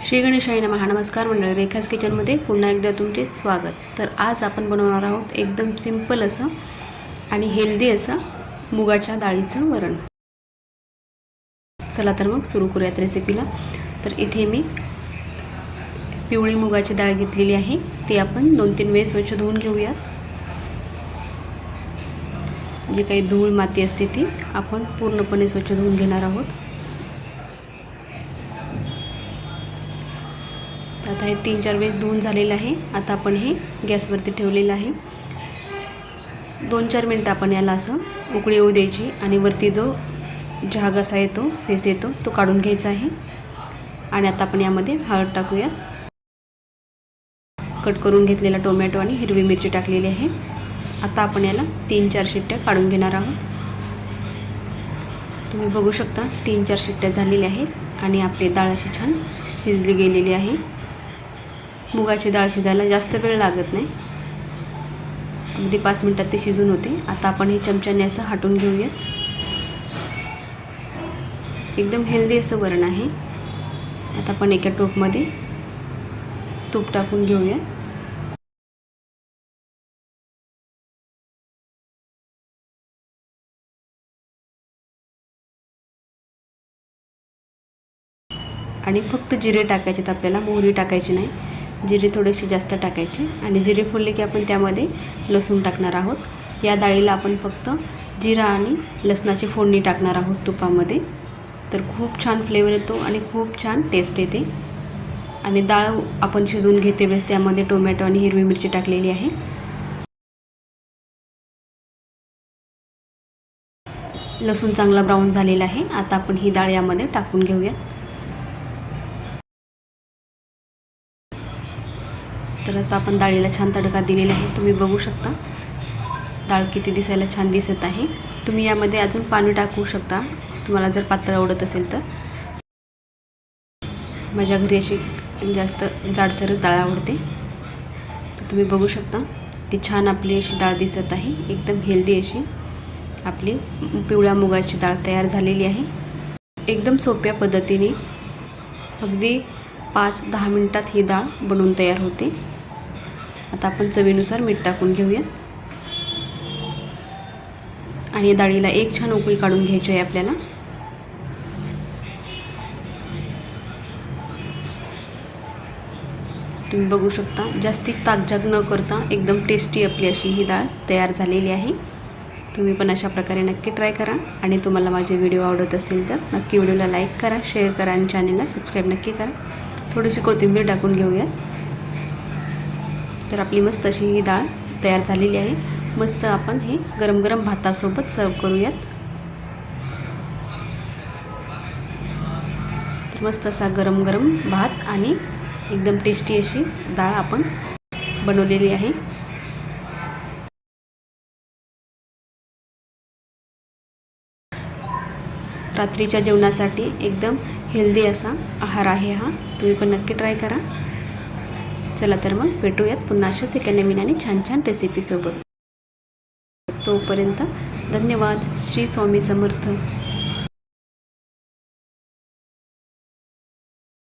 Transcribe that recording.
श्री गणेशाय नमः. नमस्कार मंडळी, रेखाज किचनमध्ये पुन्हा एकदा तुमचे स्वागत. तर आज आपण बनवणार आहोत एकदम सिंपल असं आणि हेल्दी असं मुगाच्या डाळीचं वरण. चला तर मग सुरू करूयात रेसिपीला. तर इथे मी पिवळी मुगाची डाळ घेतलेली आहे. ती आपण 2-3 वेळेस स्वच्छ धुवून घेऊयात. जे काही धूळ माती असते ती आपण पूर्णपणे स्वच्छ धुवून घेणार आहोत. आता हे 3-4 वेळेस धुवून झालेलं आहे. आता आपण हे गॅसवरती ठेवलेलं आहे. 2-4 मिनटं आपण याला असं उकळी येऊ द्यायची आणि वरती जो झाग असा येतो, फेस येतो, तो काढून घ्यायचा आहे. आणि आता आपण यामध्ये हळद टाकूयात. कट करून घेतलेला टोमॅटो आणि हिरवी मिरची टाकलेली आहे. आता आपण याला 3-4 शिट्ट्या काढून घेणार आहोत. तुम्ही बघू शकता 3-4 शिट्ट्या झालेल्या आहेत आणि आपली डाळ अशी छान शिजली गेलेली आहे. मुगाची डाळ शिजायला जास्त वेळ लागत नाही, अगदी 5 मिनिटात ते शिजून होते. आता आपण हे चमच्याने असं हटवून घेऊयात. एकदम हेल्दी असं वरण आहे. आता आपण एका टोपमध्ये तूप टाकून घेऊयात. आणि फक्त जिरे टाकायचे आहेत आपल्याला, मोहरी टाकायची नाही. जिरे थोडेसे जास्त टाकायचे आणि जिरे फुलले की आपण त्यामध्ये लसूण टाकणार आहोत. या डाळीला आपण फक्त जिरा आणि लसणाची फोडणी टाकणार आहोत तुपामध्ये. तर खूप छान फ्लेवर येतो आणि खूप छान टेस्ट येते. आणि डाळ आपण शिजवून घेते वेळेस त्यामध्ये टोमॅटो आणि हिरवी मिरची टाकलेली आहे. लसूण चांगला ब्राऊन झालेला आहे. आता आपण ही डाळ यामध्ये टाकून घेऊयात. तर असं आपण डाळीला छान तडका दिलेला आहे. तुम्ही बघू शकता डाळ किती दिसायला छान दिसत आहे. तुम्ही यामध्ये अजून पाणी टाकू शकता तुम्हाला जर पातळ आवडत असेल तर. माझ्या घरी अशी जास्त जाडसरच डाळ आवडते. तर तुम्ही बघू शकता ती छान आपली अशी डाळ दिसत आहे. एकदम हेल्दी अशी आपली पिवळ्या मुगाची डाळ तयार झालेली आहे. एकदम सोप्या पद्धतीने अगदी 5-10 मिनिटात ही डाळ बनवून तयार होते. आता आपण चवीनुसार मीठ टाकून घेऊयात. आणि डाळीला एक छान उकळी काढून घ्यायची आहे आपल्याला. तुम्ही बघू शकता जास्ती ताकझाग न करता एकदम टेस्टी आपली अशी ही डाळ तयार झालेली आहे. तुम्ही पण अशा प्रकारे नक्की ट्राय करा. आणि तुम्हाला माझे व्हिडिओ आवडत असतील तर नक्की व्हिडिओला लाईक करा, शेअर करा आणि चॅनलला सबस्क्राईब नक्की करा. थोडीशी कोथिंबीर टाकून घेऊयात. तर आपली मस्त अशी ही डाळ तयार झालेली आहे. मस्त आपण हे गरम गरम भातासोबत सर्व करूयात. तर मस्त असा गरम गरम भात आणि एकदम टेस्टी अशी डाळ आपण बनवलेली आहे. रात्रीच्या जेवणासाठी एकदम हेल्दी असा आहार आहे हा. तुम्ही पण नक्की ट्राय करा. चला तर मग भेटूयात पुन्हा अशाच एका नवीन आणि छान छान रेसिपीसोबत. तोपर्यंत धन्यवाद. श्री स्वामी समर्थ.